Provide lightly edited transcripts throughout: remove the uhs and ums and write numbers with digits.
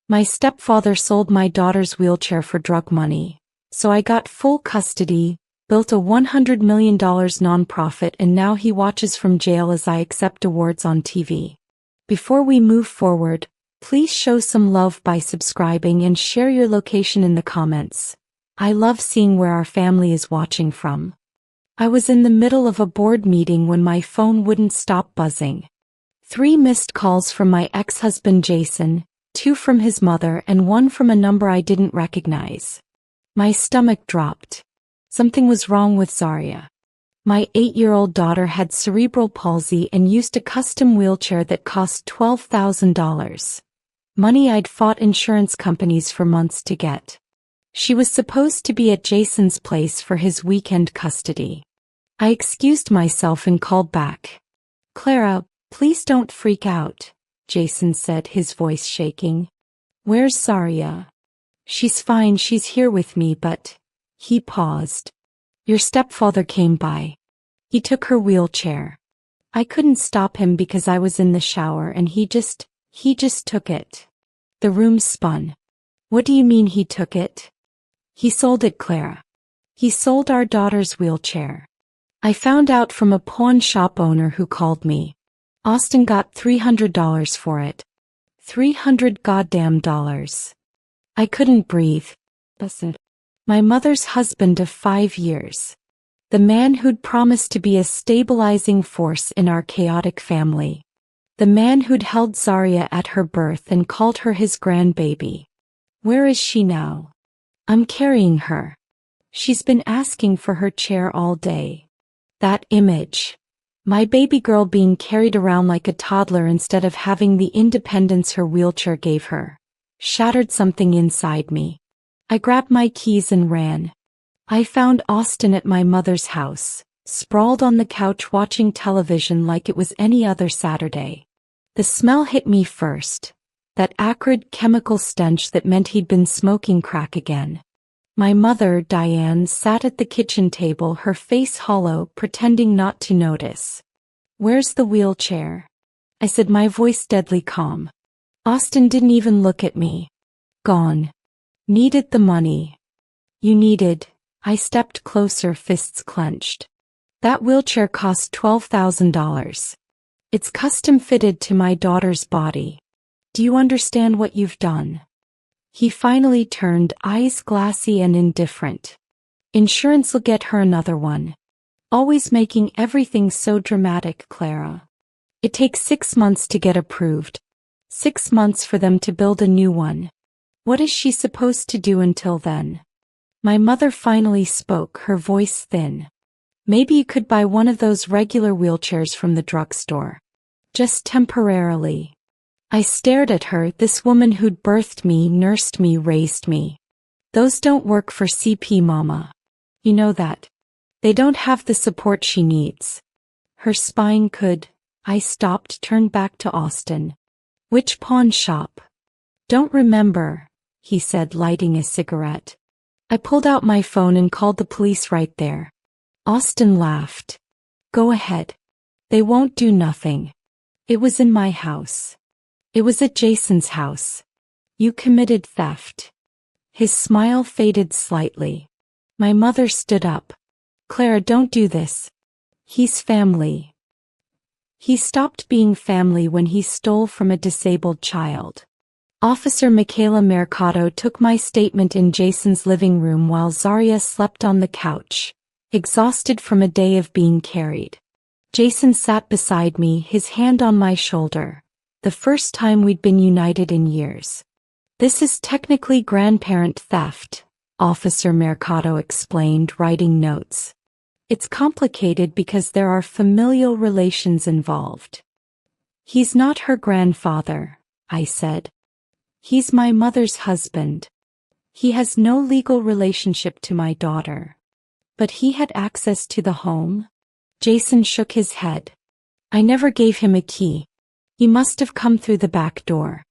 My stepfather sold my daughter's wheelchair for drug money, so I got full custody, built a $100 million nonprofit, and now he watches from jail as I accept awards on TV. Before we move forward, please show some love by subscribing and share your location in the comments. I love seeing where our family is watching from. I was in the middle of a board meeting when my phone wouldn't stop buzzing. 3 missed calls from my ex-husband Jason, 2 from his mother, and 1 from a number I didn't recognize. My stomach dropped. Something was wrong with Zaria. My 8-year-old daughter had cerebral palsy and used a custom wheelchair that cost $12,000. Money I'd fought insurance companies for months to get. She was supposed to be at Jason's place for his weekend custody. I excused myself and called back. "Clara, please don't freak out," Jason said, his voice shaking. "Where's Zaria?" "She's fine, she's here with me, but..." He paused. "Your stepfather came by. He took her wheelchair." I couldn't stop him because I was in the shower, and he just took it. The room spun. "What do you mean he took it?" "He sold it, Clara. He sold our daughter's wheelchair. I found out from a pawn shop owner who called me. Austin got $300 for it. $300 goddamn dollars." I couldn't breathe. Listen. My mother's husband of 5 years. The man who'd promised to be a stabilizing force in our chaotic family. The man who'd held Zaria at her birth and called her his grandbaby. Where is she now? I'm carrying her. She's been asking for her chair all day. That image. My baby girl being carried around like a toddler instead of having the independence her wheelchair gave her, shattered something inside me. I grabbed my keys and ran. I found Austin at my mother's house, sprawled on the couch watching television like it was any other Saturday. The smell hit me first. That acrid chemical stench that meant he'd been smoking crack again. My mother, Diane, sat at the kitchen table, her face hollow, pretending not to notice. "Where's the wheelchair?" I said, my voice deadly calm. Austin didn't even look at me. "Gone. Needed the money." "You needed..." I stepped closer, fists clenched. "That wheelchair cost $12,000. It's custom fitted to my daughter's body. Do you understand what you've done?" He finally turned, eyes glassy and indifferent. "Insurance'll get her another one. Always making everything so dramatic, Clara. It takes 6 months to get approved. 6 months for them to build a new one. What is she supposed to do until then?" My mother finally spoke, her voice thin. "Maybe you could buy one of those regular wheelchairs from the drugstore. Just temporarily." I stared at her, this woman who'd birthed me, nursed me, raised me. "Those don't work for CP, Mama. You know that. They don't have the support she needs. Her spine could..." I stopped, turned back to Austin. "Which pawn shop?" "Don't remember," he said, lighting a cigarette. I pulled out my phone and called the police right there. Austin laughed. "Go ahead. They won't do nothing. It was in my house. It was at Jason's house. You committed theft." His smile faded slightly. My mother stood up. "Clara, don't do this. He's family." He stopped being family when he stole from a disabled child. Officer Michaela Mercado took my statement in Jason's living room while Zaria slept on the couch, exhausted from a day of being carried. Jason sat beside me, his hand on my shoulder. The first time we'd been united in years. "This is technically grandparent theft," Officer Mercado explained, writing notes. "It's complicated because there are familial relations involved." "He's not her grandfather," I said. "He's my mother's husband. He has no legal relationship to my daughter." "But he had access to the home?" Jason shook his head. "I never gave him a key. He must have come through the back door.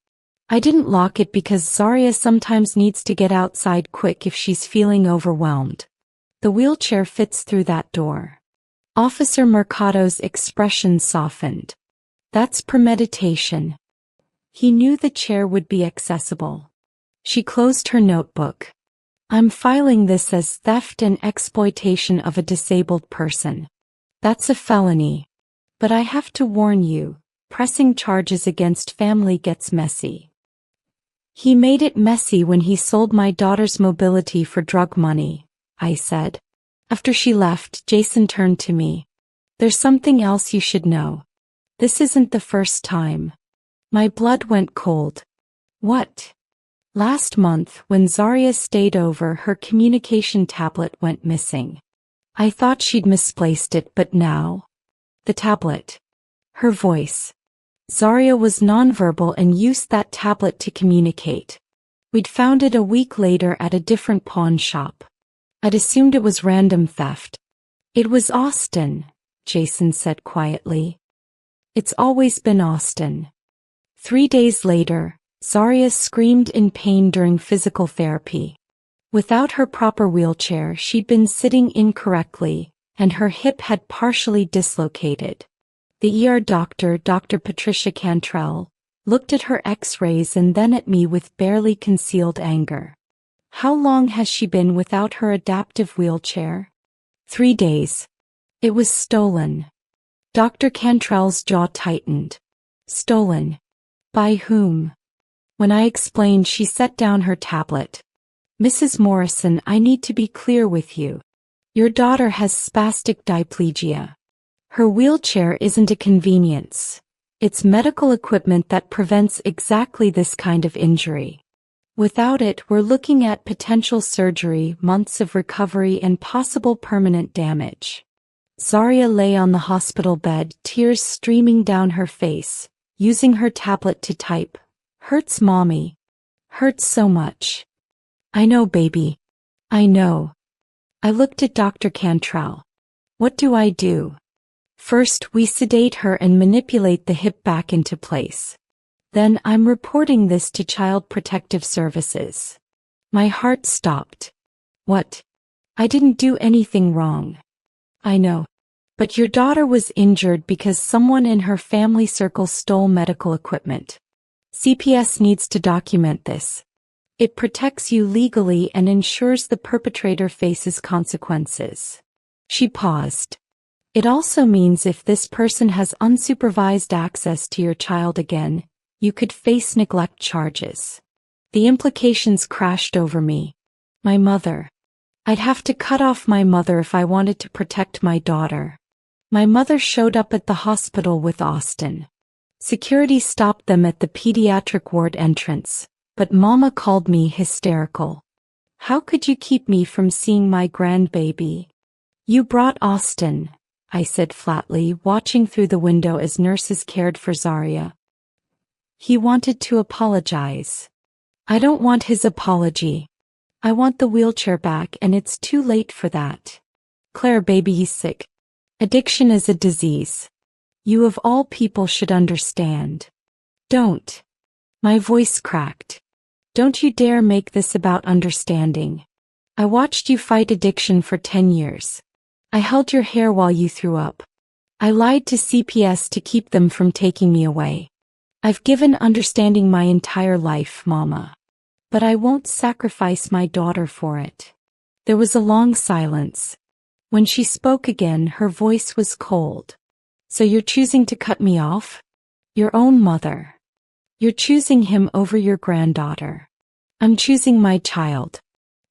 I didn't lock it because Zaria sometimes needs to get outside quick if she's feeling overwhelmed. The wheelchair fits through that door." Officer Mercado's expression softened. "That's premeditation." He knew the chair would be accessible. She closed her notebook. I'm filing this as theft and exploitation of a disabled person. That's a felony. But I have to warn you, pressing charges against family gets messy. He made it messy when he sold my daughter's mobility for drug money, I said. After she left, Jason turned to me. There's something else you should know. This isn't the first time. My blood went cold. What? Last month, when Zaria stayed over, her communication tablet went missing. I thought she'd misplaced it, but now... The tablet. Her voice. Zaria was nonverbal and used that tablet to communicate. We'd found it a week later at a different pawn shop. I'd assumed it was random theft. It was Austin, Jason said quietly. It's always been Austin. 3 days later, Zaria screamed in pain during physical therapy. Without her proper wheelchair, she'd been sitting incorrectly, and her hip had partially dislocated. The ER doctor, Dr. Patricia Cantrell, looked at her x-rays and then at me with barely concealed anger. How long has she been without her adaptive wheelchair? 3 days. It was stolen. Dr. Cantrell's jaw tightened. Stolen. By whom? When I explained, she set down her tablet. Mrs. Morrison, I need to be clear with you. Your daughter has spastic diplegia. Her wheelchair isn't a convenience. It's medical equipment that prevents exactly this kind of injury. Without it, we're looking at potential surgery, months of recovery, and possible permanent damage. Zaria lay on the hospital bed, tears streaming down her face, using her tablet to type. Hurts, mommy. Hurts so much. I know, baby. I know. I looked at Dr. Cantrell. What do I do? First, we sedate her and manipulate the hip back into place. Then, I'm reporting this to Child Protective Services. My heart stopped. What? I didn't do anything wrong. I know. But your daughter was injured because someone in her family circle stole medical equipment. CPS needs to document this. It protects you legally and ensures the perpetrator faces consequences. She paused. It also means if this person has unsupervised access to your child again, you could face neglect charges. The implications crashed over me. My mother. I'd have to cut off my mother if I wanted to protect my daughter. My mother showed up at the hospital with Austin. Security stopped them at the pediatric ward entrance, but Mama called me hysterical. How could you keep me from seeing my grandbaby? You brought Austin, I said flatly, watching through the window as nurses cared for Zaria. He wanted to apologize. I don't want his apology. I want the wheelchair back, and it's too late for that. Claire, baby's sick. Addiction is a disease. You of all people should understand. Don't. My voice cracked. Don't you dare make this about understanding. I watched you fight addiction for 10 years. I held your hair while you threw up. I lied to CPS to keep them from taking me away. I've given understanding my entire life, Mama. But I won't sacrifice my daughter for it. There was a long silence. When she spoke again, her voice was cold. So you're choosing to cut me off? Your own mother. You're choosing him over your granddaughter. I'm choosing my child.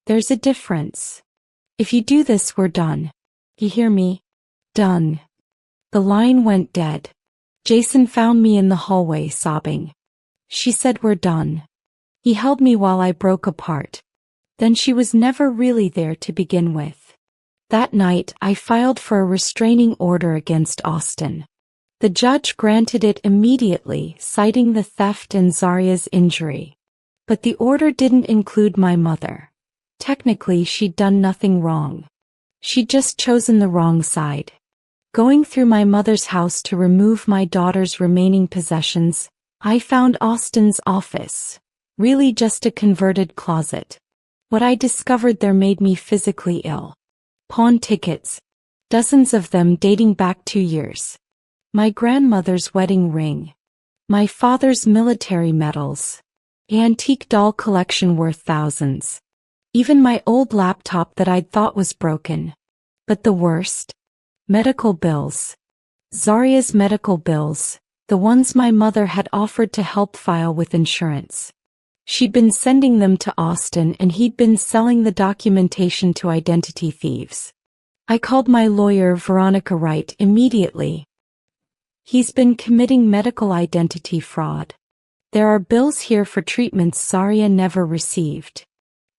There's a difference. If you do this, we're done. You hear me? Done. The line went dead. Jason found me in the hallway sobbing. She said we're done. He held me while I broke apart. Then she was never really there to begin with. That night, I filed for a restraining order against Austin. The judge granted it immediately, citing the theft and Zaria's injury. But the order didn't include my mother. Technically, she'd done nothing wrong. She'd just chosen the wrong side. Going through my mother's house to remove my daughter's remaining possessions, I found Austin's office. Really just a converted closet. What I discovered there made me physically ill. Pawn tickets. Dozens of them dating back 2 years. My grandmother's wedding ring. My father's military medals. Antique doll collection worth thousands. Even my old laptop that I'd thought was broken. But the worst? Medical bills. Zaria's medical bills, the ones my mother had offered to help file with insurance. She'd been sending them to Austin and he'd been selling the documentation to identity thieves. I called my lawyer Veronica Wright immediately. He's been committing medical identity fraud. There are bills here for treatments Zaria never received.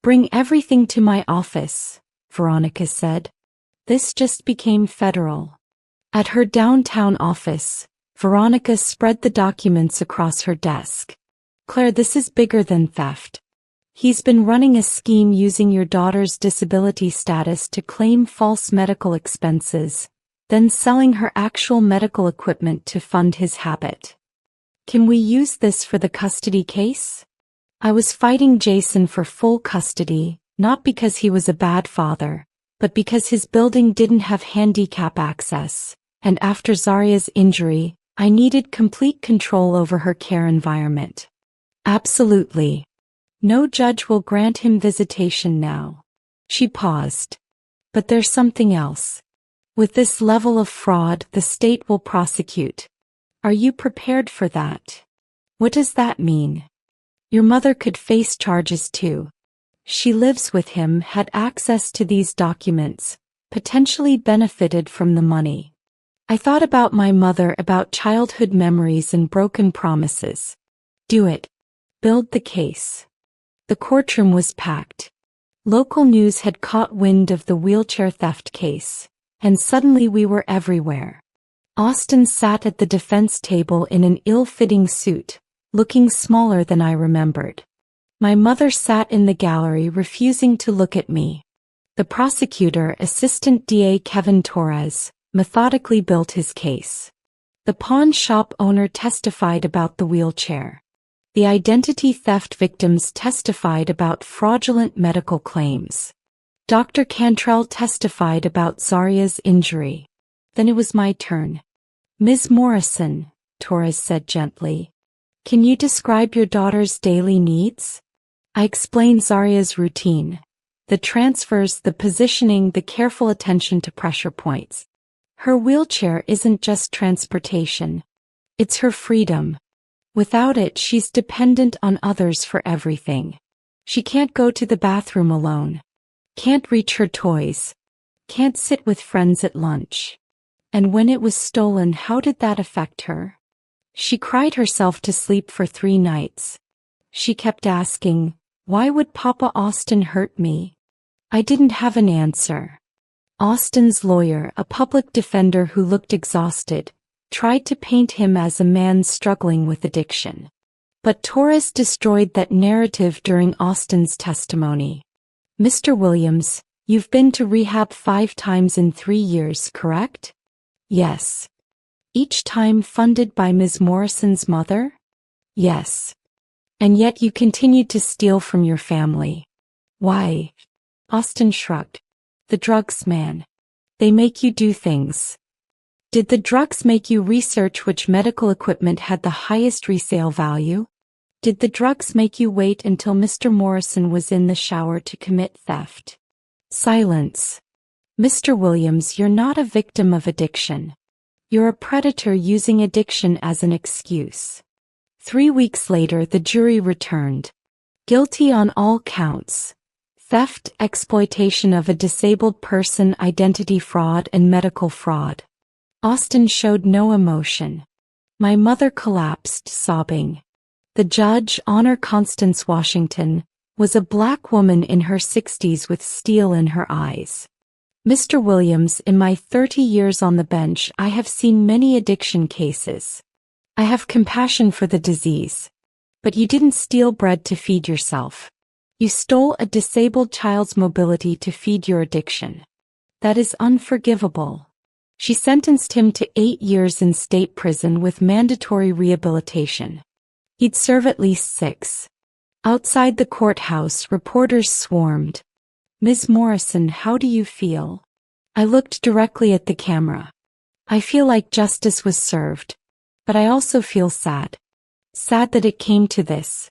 Bring everything to my office, Veronica said. This just became federal. At her downtown office, Veronica spread the documents across her desk. Claire, this is bigger than theft. He's been running a scheme using your daughter's disability status to claim false medical expenses, then selling her actual medical equipment to fund his habit. Can we use this for the custody case? I was fighting Jason for full custody, not because he was a bad father, but because his building didn't have handicap access, and after Zaria's injury, I needed complete control over her care environment. Absolutely. No judge will grant him visitation now. She paused. But there's something else. With this level of fraud, the state will prosecute. Are you prepared for that? What does that mean? Your mother could face charges too. She lives with him, had access to these documents, potentially benefited from the money. I thought about my mother, about childhood memories and broken promises. Do it. Build the case. The courtroom was packed. Local news had caught wind of the wheelchair theft case, and suddenly we were everywhere. Austin sat at the defense table in an ill-fitting suit, looking smaller than I remembered. My mother sat in the gallery, refusing to look at me. The prosecutor, Assistant DA Kevin Torres, methodically built his case. The pawn shop owner testified about the wheelchair. The identity theft victims testified about fraudulent medical claims. Dr. Cantrell testified about Zaria's injury. Then it was my turn. Ms. Morrison, Torres said gently, can you describe your daughter's daily needs? I explained Zaria's routine. The transfers, the positioning, the careful attention to pressure points. Her wheelchair isn't just transportation. It's her freedom. Without it, she's dependent on others for everything. She can't go to the bathroom alone. Can't reach her toys. Can't sit with friends at lunch. And when it was stolen, how did that affect her? She cried herself to sleep for 3 nights. She kept asking, why would Papa Austin hurt me? I didn't have an answer. Austin's lawyer, a public defender who looked exhausted, tried to paint him as a man struggling with addiction. But Torres destroyed that narrative during Austin's testimony. Mr. Williams, you've been to rehab 5 times in 3 years, correct? Yes. Each time funded by Ms. Morrison's mother? Yes. And yet you continued to steal from your family. Why? Austin shrugged. The drugs, man. They make you do things. Did the drugs make you research which medical equipment had the highest resale value? Did the drugs make you wait until Mr. Morrison was in the shower to commit theft? Silence. Mr. Williams, you're not a victim of addiction. You're a predator using addiction as an excuse. 3 weeks later, the jury returned. Guilty on all counts. Theft, exploitation of a disabled person, identity fraud, and medical fraud. Austin showed no emotion. My mother collapsed, sobbing. The judge, Honor Constance Washington, was a black woman in her 60s with steel in her eyes. Mr. Williams, in my 30 years on the bench, I have seen many addiction cases. I have compassion for the disease. But you didn't steal bread to feed yourself. You stole a disabled child's mobility to feed your addiction. That is unforgivable. She sentenced him to 8 years in state prison with mandatory rehabilitation. He'd serve at least 6. Outside the courthouse, reporters swarmed. Ms. Morrison, how do you feel? I looked directly at the camera. I feel like justice was served. But I also feel sad. Sad that it came to this.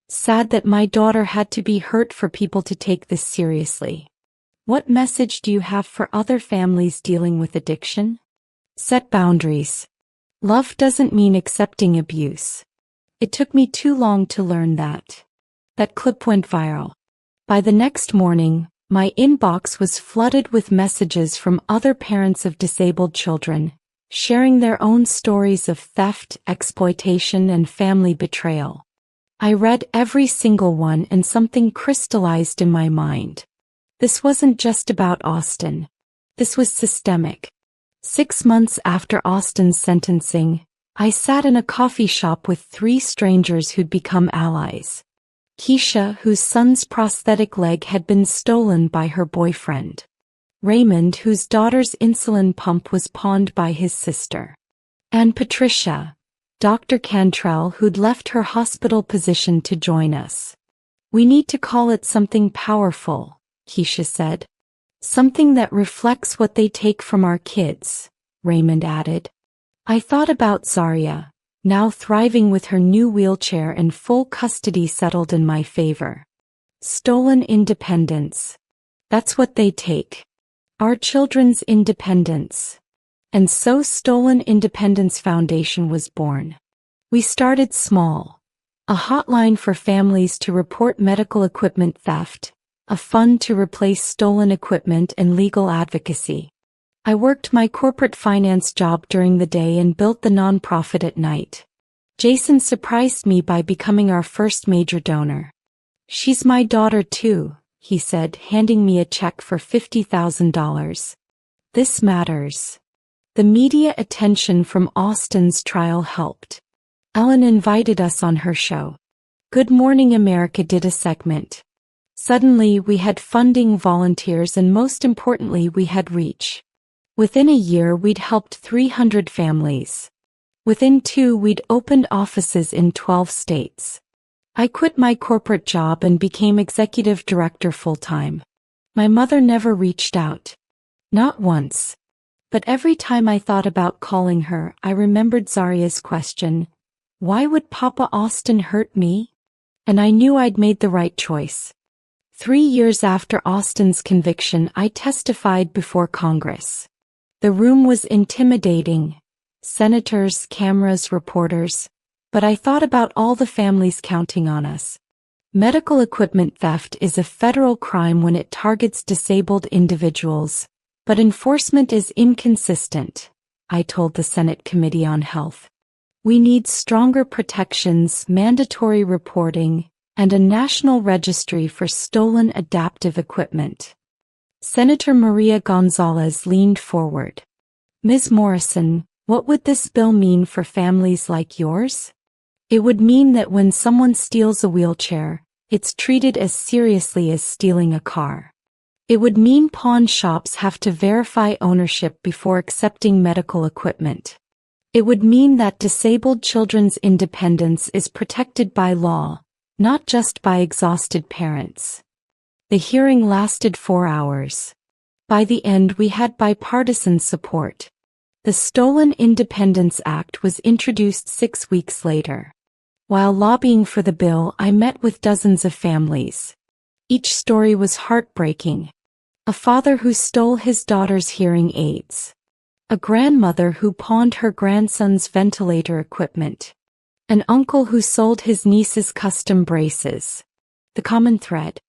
Sad that my daughter had to be hurt for people to take this seriously. What message do you have for other families dealing with addiction? Set boundaries. Love doesn't mean accepting abuse. It took me too long to learn that. That clip went viral. By the next morning, my inbox was flooded with messages from other parents of disabled children, sharing their own stories of theft, exploitation, and family betrayal. I read every single one and something crystallized in my mind. This wasn't just about Austin. This was systemic. 6 months after Austin's sentencing, I sat in a coffee shop with 3 strangers who'd become allies. Keisha, whose son's prosthetic leg had been stolen by her boyfriend. Raymond, whose daughter's insulin pump was pawned by his sister. And Patricia, Dr. Cantrell, who'd left her hospital position to join us. We need to call it something powerful, Keisha said. Something that reflects what they take from our kids, Raymond added. I thought about Zaria, now thriving with her new wheelchair and full custody settled in my favor. Stolen independence. That's what they take. Our children's independence. And so Stolen Independence Foundation was born. We started small. A hotline for families to report medical equipment theft, a fund to replace stolen equipment, and legal advocacy. I worked my corporate finance job during the day and built the nonprofit at night. Jason surprised me by becoming our first major donor. She's my daughter too, he said, handing me a check for $50,000. This matters. The media attention from Austin's trial helped. Ellen invited us on her show. Good Morning America did a segment. Suddenly we had funding, volunteers, and most importantly we had reach. Within a year we'd helped 300 families. Within 2 we'd opened offices in 12 states. I quit my corporate job and became executive director full-time. My mother never reached out. Not once. But every time I thought about calling her, I remembered Zaria's question, why would Papa Austin hurt me? And I knew I'd made the right choice. 3 years after Austin's conviction, I testified before Congress. The room was intimidating. Senators, cameras, reporters. But I thought about all the families counting on us. Medical equipment theft is a federal crime when it targets disabled individuals, but enforcement is inconsistent, I told the Senate Committee on Health. We need stronger protections, mandatory reporting, and a national registry for stolen adaptive equipment. Senator Maria Gonzalez leaned forward. Ms. Morrison, what would this bill mean for families like yours? It would mean that when someone steals a wheelchair, it's treated as seriously as stealing a car. It would mean pawn shops have to verify ownership before accepting medical equipment. It would mean that disabled children's independence is protected by law, not just by exhausted parents. The hearing lasted 4 hours. By the end we had bipartisan support. The Stolen Independence Act was introduced 6 weeks later. While lobbying for the bill, I met with dozens of families. Each story was heartbreaking. A father who stole his daughter's hearing aids. A grandmother who pawned her grandson's ventilator equipment. An uncle who sold his niece's custom braces. The common thread.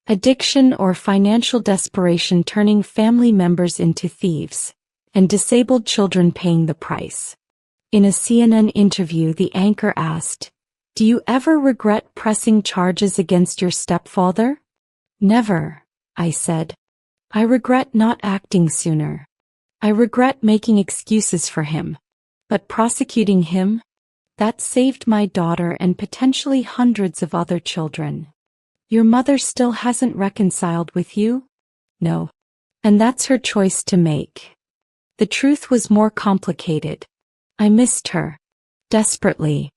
Addiction or financial desperation turning family members into thieves, and disabled children paying the price. In a CNN interview, the anchor asked, "Do you ever regret pressing charges against your stepfather?" "Never," I said. "I regret not acting sooner. I regret making excuses for him. But prosecuting him? That saved my daughter and potentially hundreds of other children." "Your mother still hasn't reconciled with you?" "No. And that's her choice to make." The truth was more complicated. I missed her. Desperately.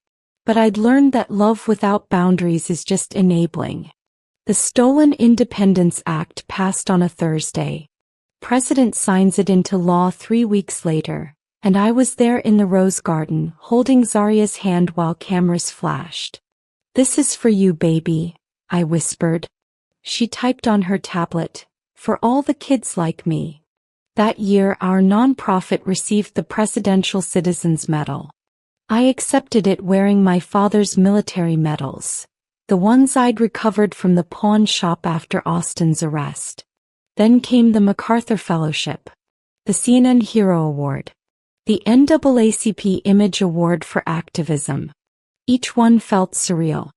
But I'd learned that love without boundaries is just enabling. The Stolen Independence Act passed on a Thursday. President signs it into law 3 weeks later, And I was there in the rose garden, holding Zarya's hand while cameras flashed. "This is for you, baby," I whispered. She typed on her tablet, "For all the kids like me." That year our nonprofit received the Presidential Citizens Medal. I accepted it wearing my father's military medals, the ones I'd recovered from the pawn shop after Austin's arrest. Then came the MacArthur Fellowship, the CNN Hero Award, the NAACP Image Award for Activism. Each one felt surreal.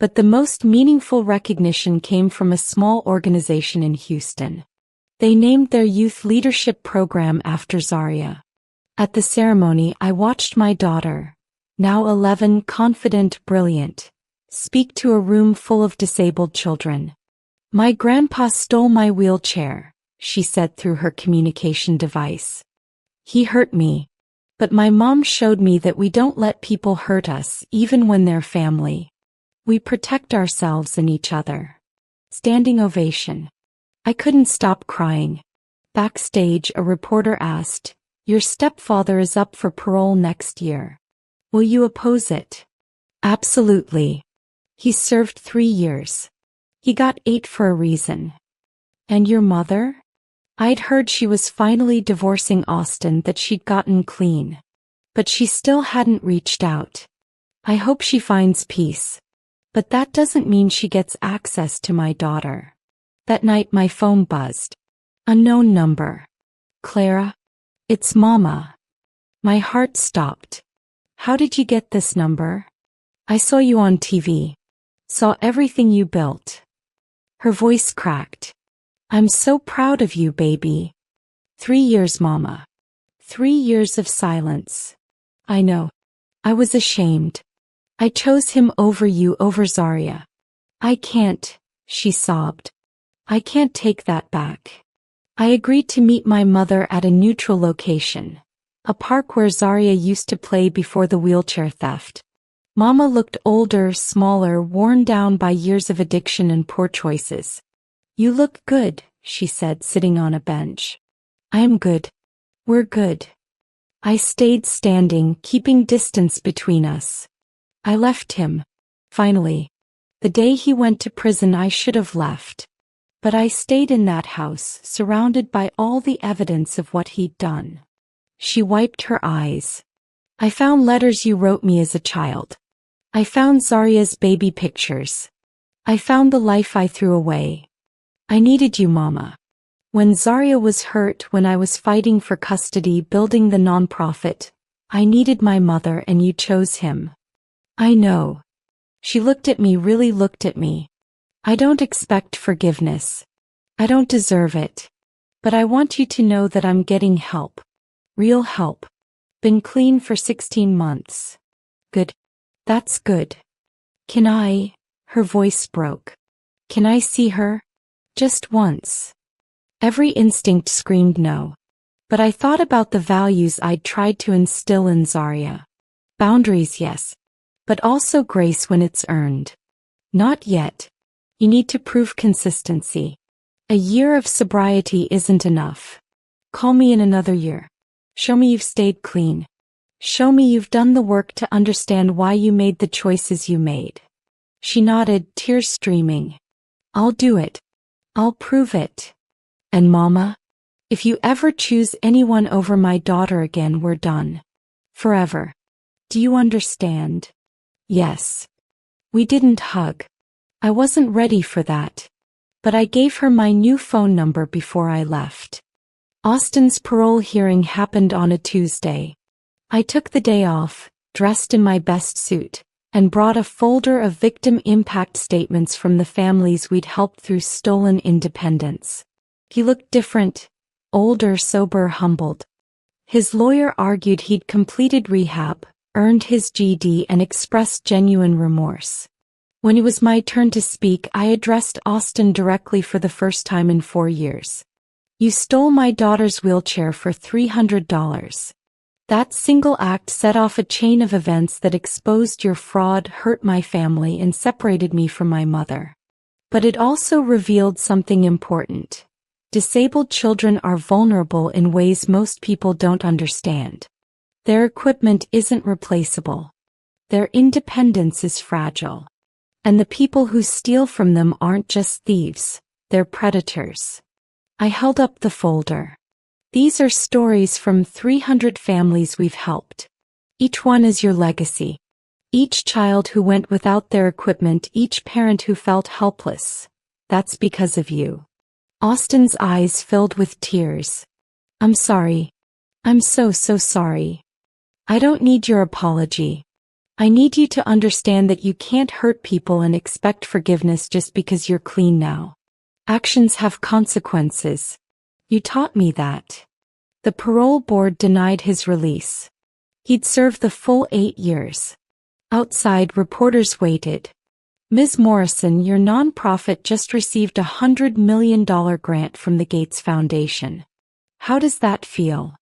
But the most meaningful recognition came from a small organization in Houston. They named their youth leadership program after Zarya. At the ceremony, I watched my daughter, now 11, confident, brilliant, speak to a room full of disabled children. "My grandpa stole my wheelchair," she said through her communication device. "He hurt me. But my mom showed me that we don't let people hurt us, even when they're family. We protect ourselves and each other." Standing ovation. I couldn't stop crying. Backstage, a reporter asked, "Your stepfather is up for parole next year. Will you oppose it?" "Absolutely. He served 3 years. He got 8 for a reason." "And your mother?" I'd heard she was finally divorcing Austin, that she'd gotten clean. But she still hadn't reached out. "I hope she finds peace. But that doesn't mean she gets access to my daughter." That night my phone buzzed. Unknown number. "Clara? It's Mama." My heart stopped. "How did you get this number?" "I saw you on TV. Saw everything you built." Her voice cracked. "I'm so proud of you, baby." 3 years, Mama. 3 years of silence. "I know. I was ashamed. I chose him over you, over Zarya. I can't," she sobbed. "I can't take that back." I agreed to meet my mother at a neutral location, a park where Zarya used to play before the wheelchair theft. Mama looked older, smaller, worn down by years of addiction and poor choices. "You look good," she said, sitting on a bench. "I am good. We're good." I stayed standing, keeping distance between us. I left him. Finally. The day he went to prison, I should have left. But I stayed in that house, surrounded by all the evidence of what he'd done. She wiped her eyes. "I found letters you wrote me as a child. I found Zarya's baby pictures. I found the life I threw away. I needed you, Mama. When Zarya was hurt, when I was fighting for custody, building the nonprofit, I needed my mother, and you chose him." "I know." She looked at me, really looked at me. "I don't expect forgiveness. I don't deserve it. But I want you to know that I'm getting help. Real help. Been clean for 16 months. "Good. That's good. Can I?" Her voice broke. "Can I see her? Just once?" Every instinct screamed no. But I thought about the values I'd tried to instill in Zarya. Boundaries, yes. But also grace when it's earned. "Not yet. You need to prove consistency. A year of sobriety isn't enough. Call me in another year. Show me you've stayed clean. Show me you've done the work to understand why you made the choices you made." She nodded, tears streaming. "I'll do it. I'll prove it. And Mama, if you ever choose anyone over my daughter again, we're done. Forever. Do you understand?" "Yes." We didn't hug. I wasn't ready for that. But I gave her my new phone number before I left. Austin's parole hearing happened on a Tuesday. I took the day off, dressed in my best suit, and brought a folder of victim impact statements from the families we'd helped through stolen independence. He looked different, older, sober, humbled. His lawyer argued he'd completed rehab, earned his GED, and expressed genuine remorse. When it was my turn to speak, I addressed Austin directly for the first time in 4 years. "You stole my daughter's wheelchair for $300. That single act set off a chain of events that exposed your fraud, hurt my family, and separated me from my mother. But it also revealed something important. Disabled children are vulnerable in ways most people don't understand. Their equipment isn't replaceable. Their independence is fragile. And the people who steal from them aren't just thieves, they're predators. I held up the folder. These are stories from 300 families we've helped. Each one is your legacy. Each child who went without their equipment, each parent who felt helpless. That's because of you. Austin's eyes filled with tears. I'm sorry. I'm so sorry. I don't need your apology. I need you to understand that you can't hurt people and expect forgiveness just because you're clean now. Actions have consequences. You taught me that. The parole board denied his release. He'd served the full 8 years. Outside, reporters waited. Ms. Morrison, your nonprofit just received a $100 million grant from the Gates Foundation. How does that feel?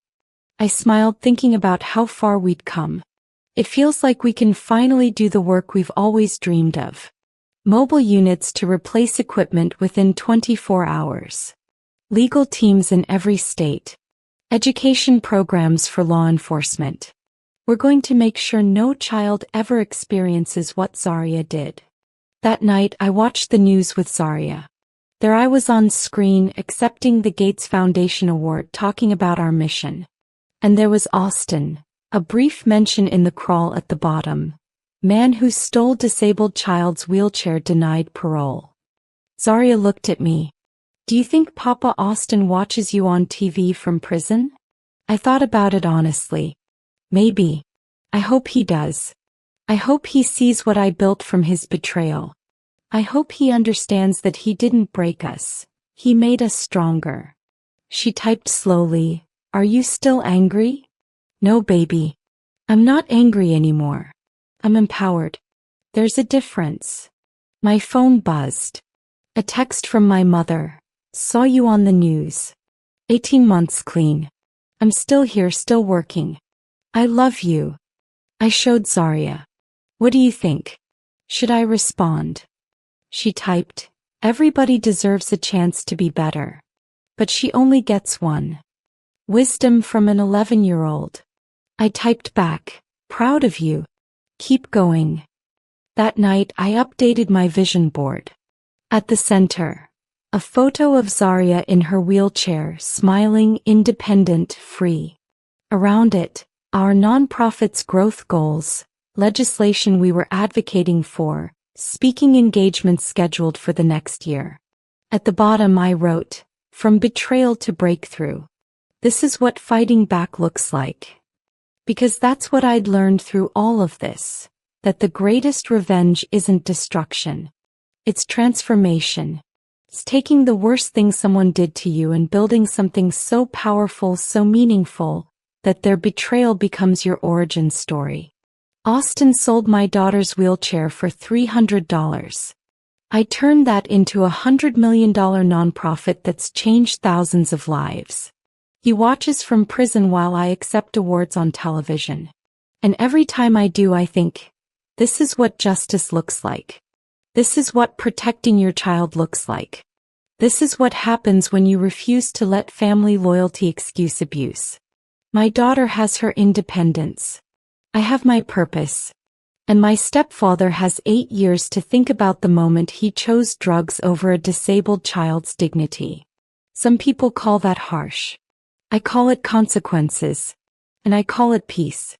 I smiled, thinking about how far we'd come. It feels like we can finally do the work we've always dreamed of. Mobile units to replace equipment within 24 hours. Legal teams in every state. Education programs for law enforcement. We're going to make sure no child ever experiences what Zaria did. That night, I watched the news with Zaria. There I was on screen, accepting the Gates Foundation Award, talking about our mission. And there was Austin, a brief mention in the crawl at the bottom. Man who stole disabled child's wheelchair denied parole. Zaria looked at me. Do you think Papa Austin watches you on TV from prison? I thought about it honestly. Maybe. I hope he does. I hope he sees what I built from his betrayal. I hope he understands that he didn't break us. He made us stronger. She typed slowly. Are you still angry? No, baby. I'm not angry anymore. I'm empowered. There's a difference. My phone buzzed. A text from my mother. Saw you on the news. 18 months clean. I'm still here, still working. I love you. I showed Zaria. What do you think? Should I respond? She typed, everybody deserves a chance to be better. But she only gets one. Wisdom from an 11-year-old. I typed back, proud of you. Keep going. That night I updated my vision board. At the center, a photo of Zaria in her wheelchair, smiling, independent, free. Around it, our nonprofit's growth goals, legislation we were advocating for, speaking engagements scheduled for the next year. At the bottom I wrote, from betrayal to breakthrough. This is what fighting back looks like. Because that's what I'd learned through all of this, that the greatest revenge isn't destruction. It's transformation. It's taking the worst thing someone did to you and building something so powerful, so meaningful, that their betrayal becomes your origin story. Austin sold my daughter's wheelchair for $300. I turned that into a $100 million nonprofit that's changed thousands of lives. He watches from prison while I accept awards on television. And every time I do, I think, this is what justice looks like. This is what protecting your child looks like. This is what happens when you refuse to let family loyalty excuse abuse. My daughter has her independence. I have my purpose. And my stepfather has 8 years to think about the moment he chose drugs over a disabled child's dignity. Some people call that harsh. I call it consequences. And I call it peace.